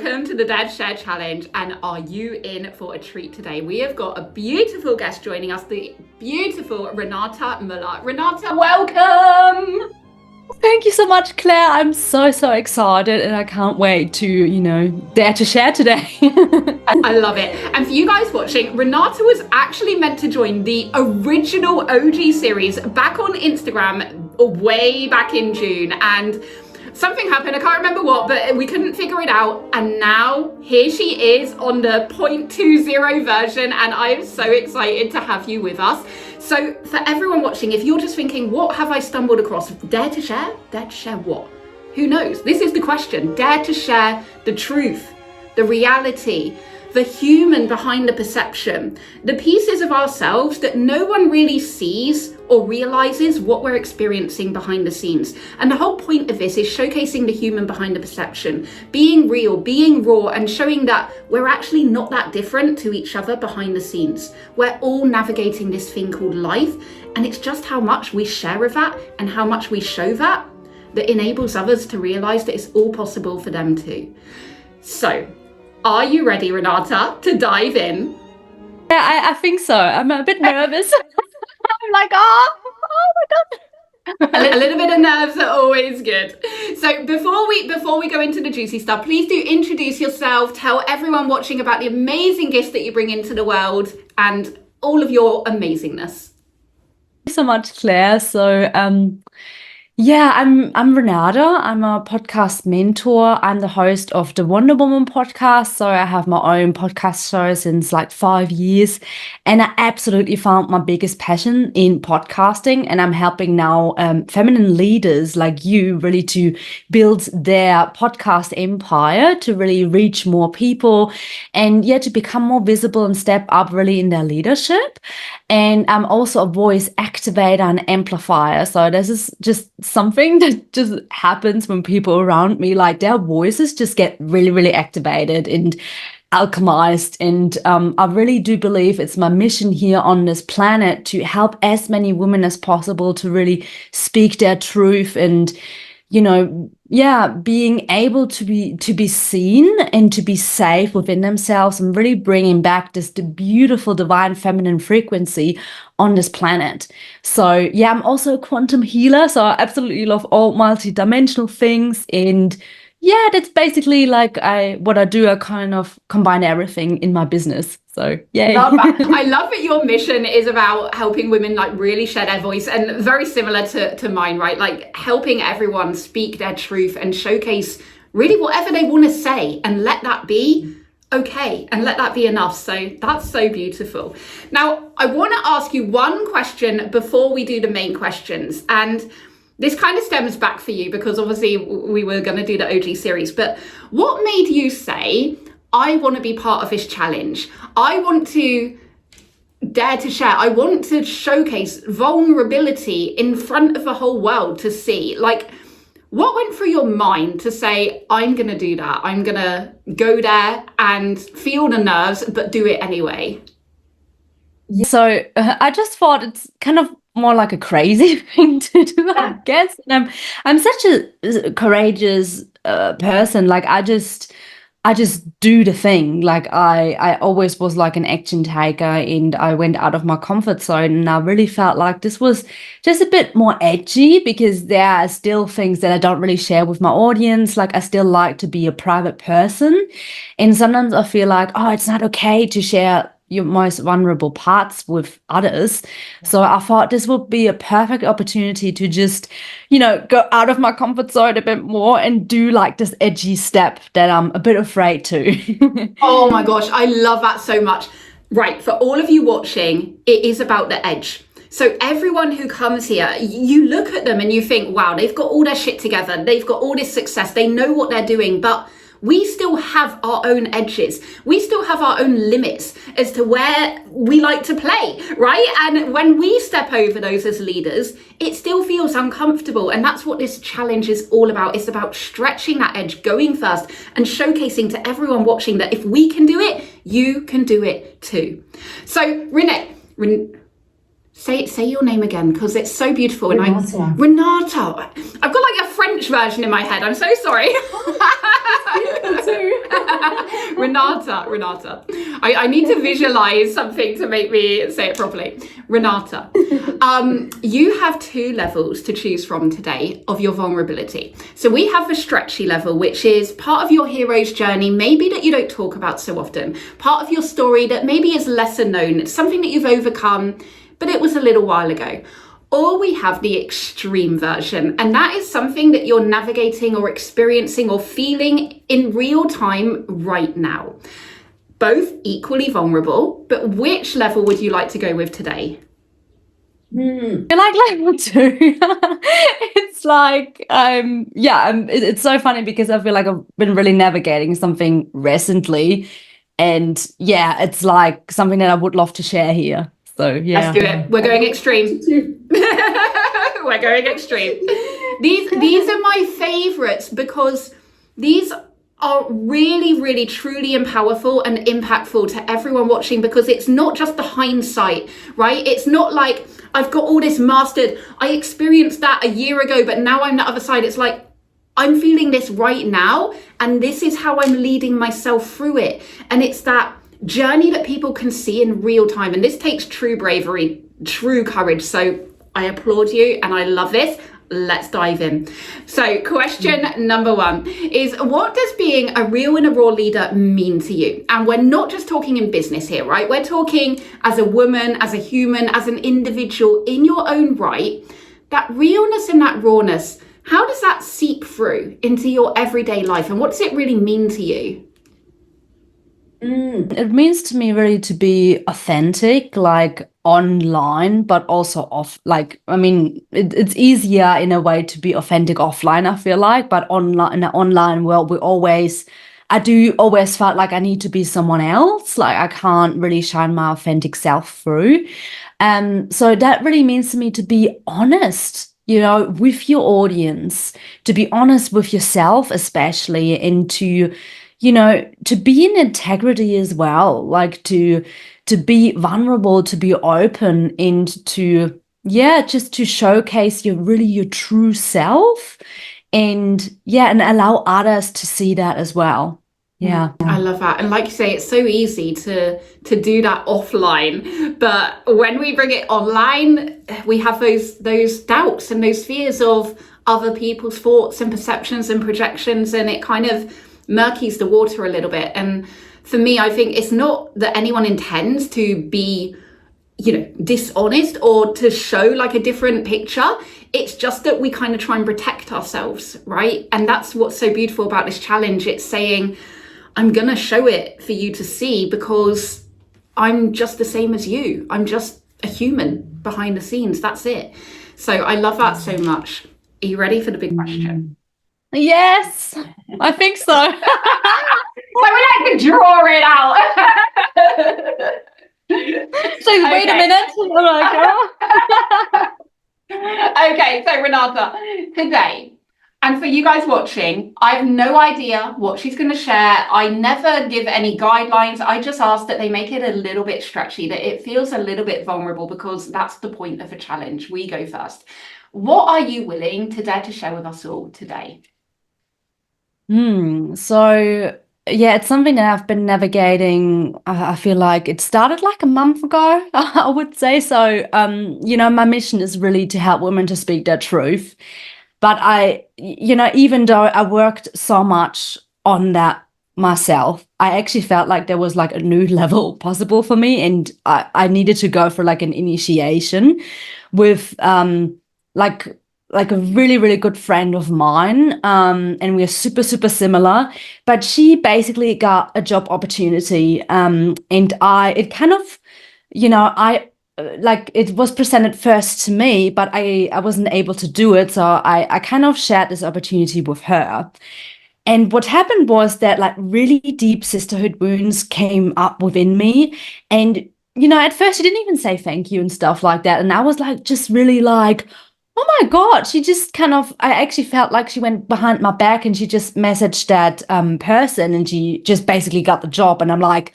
welcome to the Dare to Share Challenge. And are you in for a treat today? We have got a beautiful guest joining us, the beautiful Renate Muller. Renate, welcome! Thank you so much, Claire. I'm so excited and I can't wait to, dare to share today. I love it. And for you guys watching, Renate was actually meant to join the original OG series back on Instagram way back in June. And something happened, I can't remember what, but we couldn't figure it out. And now here she is on the 0.20 version. And I am so excited to have you with us. So for everyone watching, if you're just thinking, what have I stumbled across? Dare to share? Dare to share what? Who knows? This is the question. Dare to share the truth, the reality, the human behind the perception, the pieces of ourselves that no one really sees or realizes what we're experiencing behind the scenes. And the whole point of this is showcasing the human behind the perception, being real, being raw, and showing that we're actually not that different to each other behind the scenes. We're all navigating this thing called life, and it's just how much we share of that and how much we show that enables others to realize that it's all possible for them too. So, are you ready, Renate, to dive in? Yeah, I think so. I'm a bit nervous. I'm like, oh my God. A little bit of nerves are always good. So before we go into the juicy stuff, please do introduce yourself, tell everyone watching about the amazing gifts that you bring into the world and all of your amazingness. Thank you so much, Claire. So, yeah, I'm Renate. I'm a podcast mentor. I'm the host of the Wonder Woman podcast. So I have my own podcast show since like 5 years. And I absolutely found my biggest passion in podcasting. And I'm helping now feminine leaders like you really to build their podcast empire to really reach more people and to become more visible and step up really in their leadership. And I'm also a voice activator and amplifier. So this is just something that just happens when people around me, like their voices just get really activated and alchemized. And I really do believe it's my mission here on this planet to help as many women as possible to really speak their truth and being able to be seen and to be safe within themselves and really bringing back the beautiful divine feminine frequency on this planet. So I'm also a quantum healer, so I absolutely love all multi-dimensional things. And that's basically like what I do. I kind of combine everything in my business. So yay. I love that your mission is about helping women like really share their voice, and very similar to mine, right? Like helping everyone speak their truth and showcase really whatever they want to say and let that be okay and let that be enough. So that's so beautiful. Now, I want to ask you one question before we do the main questions. And this kind of stems back for you because obviously we were going to do the OG series, but what made you say, I want to be part of this challenge? I want to dare to share. I want to showcase vulnerability in front of the whole world to see. Like, what went through your mind to say, I'm going to do that? I'm going to go there and feel the nerves, but do it anyway. So I just thought it's kind of more like a crazy thing to do, I guess. And I'm such a courageous person. Like I just do the thing. Like I always was like an action taker, and I went out of my comfort zone, and I really felt like this was just a bit more edgy because there are still things that I don't really share with my audience. Like I still like to be a private person, and sometimes I feel like, oh, it's not okay to share your most vulnerable parts with others. So I thought this would be a perfect opportunity to just, go out of my comfort zone a bit more and do like this edgy step that I'm a bit afraid to. Oh my gosh, I love that so much. Right, for all of you watching, it is about the edge. So everyone who comes here, you look at them and you think, wow, they've got all their shit together. They've got all this success. They know what they're doing, but we still have our own edges. We still have our own limits as to where we like to play, right? And when we step over those as leaders, it still feels uncomfortable. And that's what this challenge is all about. It's about stretching that edge, going first, and showcasing to everyone watching that if we can do it, you can do it too. So Renate, say your name again, because it's so beautiful. And Renate. I've got like a French version in my head. I'm so sorry. Renata. I need to visualize something to make me say it properly. Renata, you have two levels to choose from today of your vulnerability. So we have the stretchy level, which is part of your hero's journey, maybe that you don't talk about so often, part of your story that maybe is lesser known, it's something that you've overcome, but it was a little while ago. Or we have the extreme version, and that is something that you're navigating or experiencing or feeling in real time right now. Both equally vulnerable, but which level would you like to go with today? I like level two. It's like, it's so funny because I feel like I've been really navigating something recently, and yeah, it's like something that I would love to share here. So yeah, let's do it. We're going extreme. We're going extreme. These are my favorites because these are really, really, truly and powerful and impactful to everyone watching, because it's not just the hindsight, right? It's not like I've got all this mastered. I experienced that a year ago, but now I'm the other side. It's like, I'm feeling this right now, and this is how I'm leading myself through it. And it's that journey that people can see in real time. And this takes true bravery, true courage. So I applaud you and I love this. Let's dive in. So question number one is, what does being a real and a raw leader mean to you? And we're not just talking in business here, right? We're talking as a woman, as a human, as an individual in your own right. That realness and that rawness, how does that seep through into your everyday life? And what does it really mean to you? It means to me really to be authentic, like online, but also off. Like, I mean, it's easier in a way to be authentic offline, I feel like, but online, in the online world, I do always felt like I need to be someone else. Like I can't really shine my authentic self through. So that really means to me to be honest, with your audience, to be honest with yourself, especially, and to be in integrity as well, like to be vulnerable, to be open, and just to showcase your true self, and allow others to see that as well. Yeah. I love that. And like you say, it's so easy to do that offline, but when we bring it online, we have those doubts and those fears of other people's thoughts and perceptions and projections, and it kind of murkies the water a little bit. And for me, I think it's not that anyone intends to be, dishonest or to show like a different picture. It's just that we kind of try and protect ourselves, right? And that's what's so beautiful about this challenge. It's saying, I'm gonna show it for you to see, because I'm just the same as you. I'm just a human behind the scenes. That's it. So I love that so much. Are you ready for the big question? Yes, I think so. So we like to draw it out. So wait a minute. Okay, so Renata, today, and for you guys watching, I have no idea what she's going to share. I never give any guidelines. I just ask that they make it a little bit stretchy, that it feels a little bit vulnerable, because that's the point of a challenge. We go first. What are you willing to dare to share with us all today? So yeah, it's something that I've been navigating. I feel like it started like a month ago, I would say. So, my mission is really to help women to speak their truth. But even though I worked so much on that myself, I actually felt like there was like a new level possible for me. And I needed to go for like an initiation with like a really, really good friend of mine. And we're super, super similar. But she basically got a job opportunity. And it kind of, like it was presented first to me, but I wasn't able to do it. So I kind of shared this opportunity with her. And what happened was that like really deep sisterhood wounds came up within me. And, at first she didn't even say thank you and stuff like that. And I was like, just really like, oh my God, she just I actually felt like she went behind my back and she just messaged that person, and she just basically got the job. And I'm like,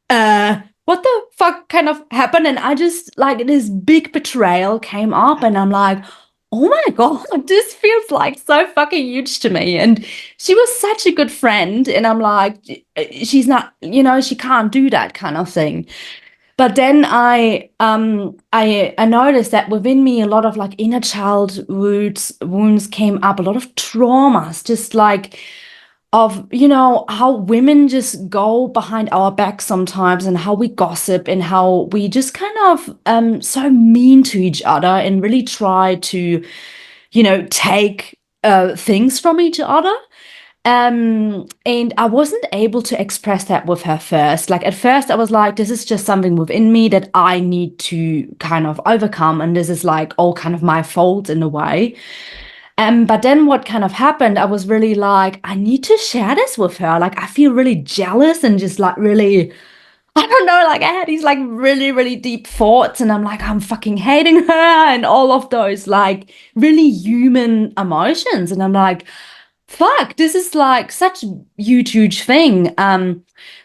what the fuck kind of happened? And I just like this big betrayal came up, and I'm like, oh my God, this feels like so fucking huge to me. And she was such a good friend. And I'm like, she's not, she can't do that kind of thing. But then I noticed that within me a lot of like inner child wounds came up, a lot of traumas, just like of how women just go behind our back sometimes, and how we gossip, and how we just kind of so mean to each other, and really try to take things from each other. And I wasn't able to express that with her first. Like at first I was like, this is just something within me that I need to kind of overcome, and this is like all kind of my fault in a way. But then what kind of happened, I was really like, I need to share this with her. Like I feel really jealous, and just like really, I don't know, like I had these like really, really deep thoughts, and I'm like, I'm fucking hating her, and all of those like really human emotions. And I'm like, fuck, this is like such a huge, huge thing.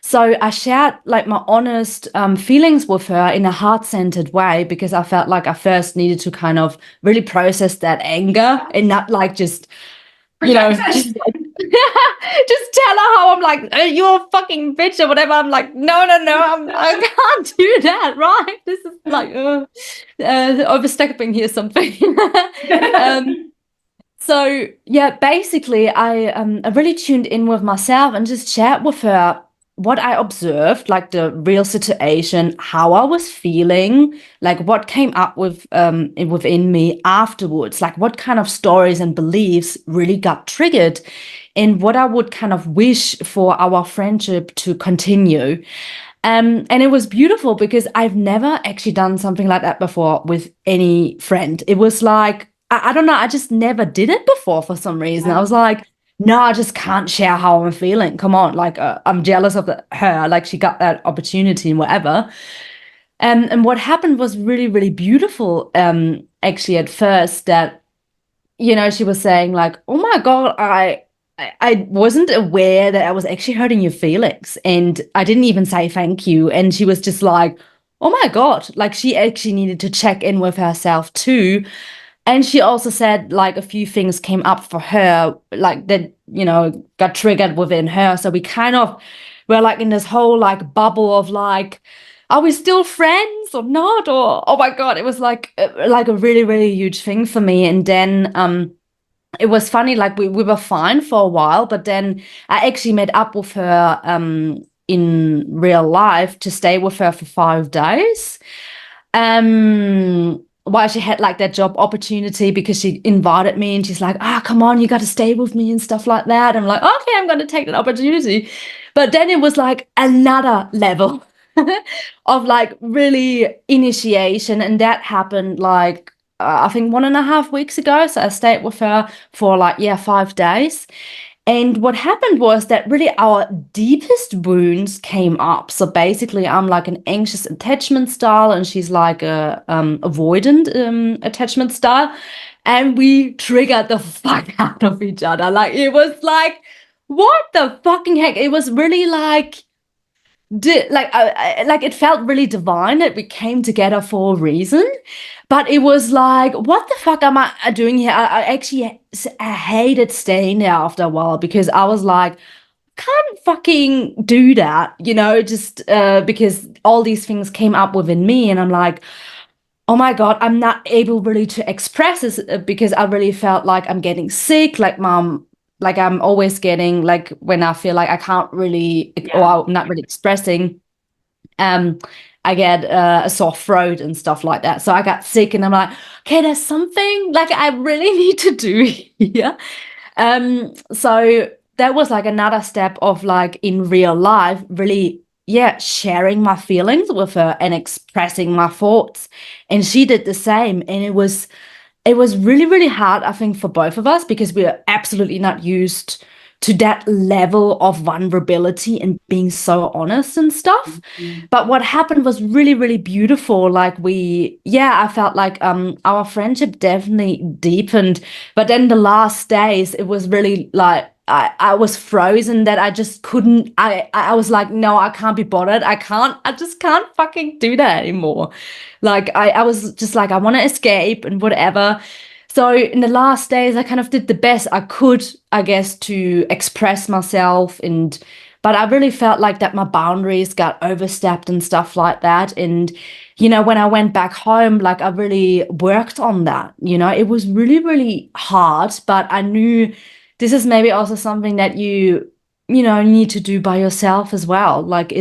So I shared like my honest feelings with her in a heart-centered way, because I felt like I first needed to kind of really process that anger, and not like just, just just tell her how I'm like, you're a fucking bitch or whatever. I'm like, no, no, no, I can't do that, right? This is like overstepping here something. um, so yeah, basically, I really tuned in with myself and just shared with her what I observed, like the real situation, how I was feeling, like what came up within me afterwards, like what kind of stories and beliefs really got triggered, and what I would kind of wish for our friendship to continue. And it was beautiful because I've never actually done something like that before with any friend. It was like, I don't know, I just never did it before for some reason. I was like, no, I just can't share how I'm feeling. Come on, like I'm jealous of her, like she got that opportunity and whatever. And what happened was really, really beautiful. Actually, at first, that she was saying like, "Oh my God, I wasn't aware that I was actually hurting your feelings, and I didn't even say thank you." And she was just like, "Oh my God," like she actually needed to check in with herself too. And she also said like a few things came up for her, like that, got triggered within her. So we kind of were like in this whole like bubble of like, are we still friends or not? Or oh my God, it was like a really, really huge thing for me. And then it was funny, like we were fine for a while, but then I actually met up with her in real life to stay with her for 5 days. While she had like that job opportunity, because she invited me, and she's like, come on, you got to stay with me and stuff like that. I'm like, okay, I'm going to take that opportunity. But then it was like another level of like really initiation. And that happened like, I think 1.5 weeks ago. So I stayed with her for like, yeah, 5 days. And what happened was that really our deepest wounds came up. So basically, I'm like an anxious attachment style, and she's like a avoidant attachment style. And we triggered the fuck out of each other. Like it was like, what the fucking heck? It was really like, like it felt really divine that we came together for a reason. But it was like, what the fuck am I doing here? I actually I hated staying there after a while, because I was like, can't fucking do that, just because all these things came up within me. And I'm like, oh my God, I'm not able really to express this, because I really felt like I'm getting sick, like mom, like I'm always getting like when I feel like I can't really, or I'm not really expressing, um, I get a sore throat and stuff like that. So I got sick, and I'm like, okay, there's something like I really need to do here. So that was like another step of like in real life, really, yeah, sharing my feelings with her and expressing my thoughts. And she did the same. And it was really, really hard, I think, for both of us, because we are absolutely not used to that level of vulnerability and being so honest and stuff. But what happened was really, really beautiful. Like I felt like our friendship definitely deepened. But then the last days, it was really like I was frozen, that I just couldn't. I was like, no, I can't be bothered. I just can't fucking do that anymore. Like I was just like, I want to escape and whatever. So in the last days, I kind of did the best I could, I guess, to express myself, but I really felt like that my boundaries got overstepped and stuff like that. And, when I went back home, like I really worked on that. It was really, really hard, but I knew this is maybe also something that you need to do by yourself as well. Like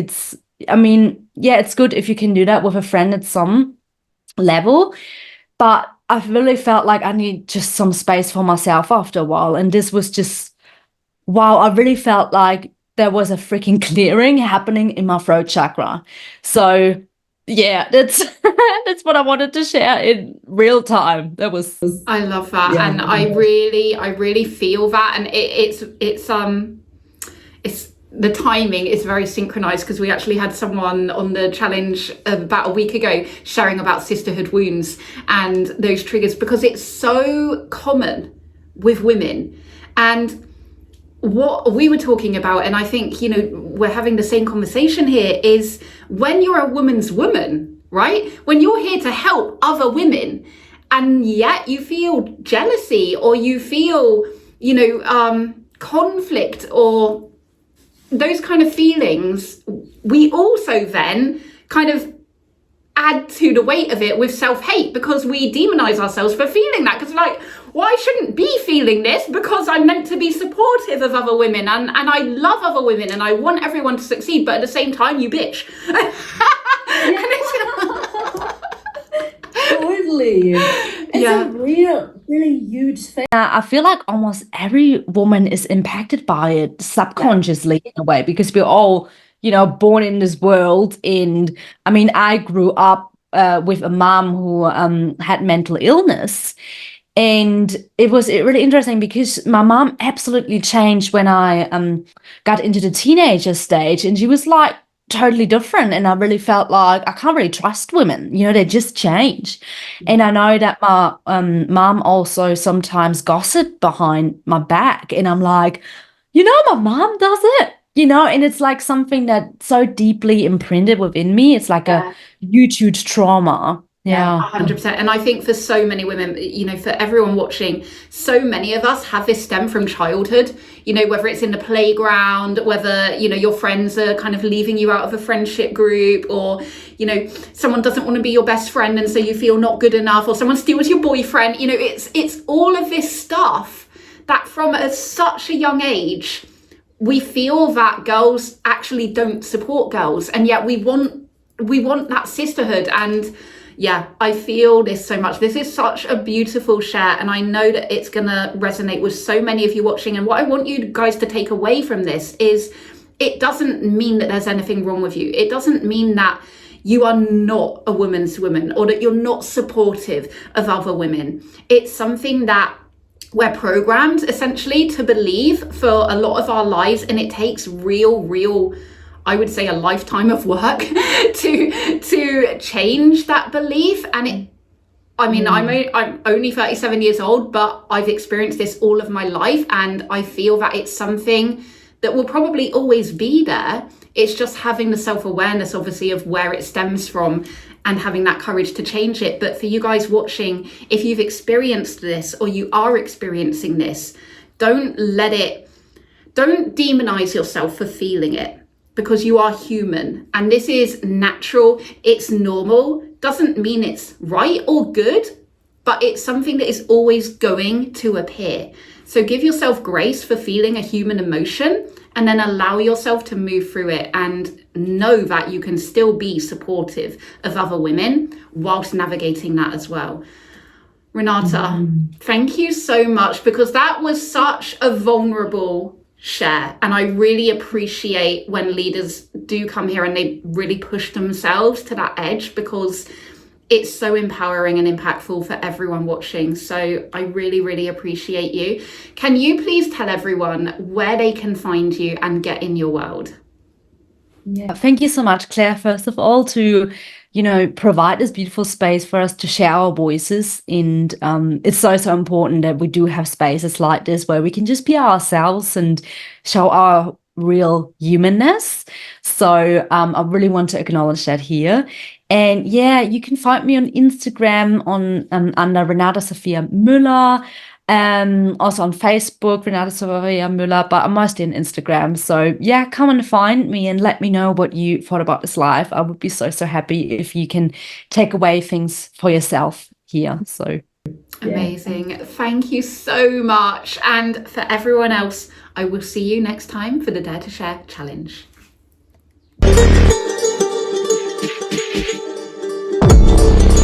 I mean, yeah, it's good if you can do that with a friend at some level, but I've really felt like I need just some space for myself after a while. And this was just, wow, I really felt like there was a freaking clearing happening in my throat chakra. So yeah, that's that's what I wanted to share in real time. That was I love that. yeah. And I really feel that. And it's the timing is very synchronized, because we actually had someone on the challenge about a week ago sharing about sisterhood wounds and those triggers, because it's so common with women. And what we were talking about, and I think, we're having the same conversation here, is when you're a woman's woman, right? When you're here to help other women, and yet you feel jealousy, or you feel, conflict, or those kind of feelings, we also then kind of add to the weight of it with self-hate, because we demonize ourselves for feeling that, because well, I shouldn't be feeling this, because I'm meant to be supportive of other women, and I love other women, and I want everyone to succeed, but at the same time, you bitch. Totally. It's a really huge thing. I feel like almost every woman is impacted by it subconsciously in a way, because we're all, born in this world. And I mean, I grew up with a mom who had mental illness. And it was really interesting because my mom absolutely changed when I got into the teenager stage, and she was like totally different. And I really felt like I can't really trust women, they just change. And I know that my mom also sometimes gossiped behind my back, and I'm like, my mom does it, and it's like something that's so deeply imprinted within me. It's like a huge trauma. Yeah, Yeah. 100%. And I think for so many women, for everyone watching, so many of us have this stem from childhood, whether it's in the playground, whether, your friends are kind of leaving you out of a friendship group, or, someone doesn't want to be your best friend, and so you feel not good enough, or someone steals your boyfriend. It's all of this stuff that from such a young age, we feel that girls actually don't support girls. And yet we want that sisterhood. And yeah, I feel this so much. This is such a beautiful share, and I know that it's going to resonate with so many of you watching. And what I want you guys to take away from this is, it doesn't mean that there's anything wrong with you. It doesn't mean that you are not a woman's woman, or that you're not supportive of other women. It's something that we're programmed essentially to believe for a lot of our lives, and it takes real, I would say, a lifetime of work to change that belief. And I'm only 37 years old, but I've experienced this all of my life, and I feel that it's something that will probably always be there. It's just having the self-awareness, obviously, of where it stems from, and having that courage to change it. But for you guys watching, if you've experienced this, or you are experiencing this, don't demonize yourself for feeling it, because you are human, and this is natural. It's normal. Doesn't mean it's right or good, but it's something that is always going to appear. So give yourself grace for feeling a human emotion, and then allow yourself to move through it, and know that you can still be supportive of other women whilst navigating that as well. Renate, thank you so much, because that was such a vulnerable share. And I really appreciate when leaders do come here and they really push themselves to that edge, because it's so empowering and impactful for everyone watching. So I really appreciate you. Can you please tell everyone where they can find you and get in your world? Yeah, thank you so much, Claire, first of all, to provide this beautiful space for us to share our voices. And it's so important that we do have spaces like this where we can just be ourselves and show our real humanness. So I really want to acknowledge that here. And yeah, you can find me on Instagram on under Renate Sophia Müller. Also on Facebook, Renate Sophia Müller, but I'm mostly on Instagram. So yeah, come and find me and let me know what you thought about this live. I would be so, so happy if you can take away things for yourself here. So amazing. Thank you so much. And for everyone else, I will see you next time for the Dare to Share challenge.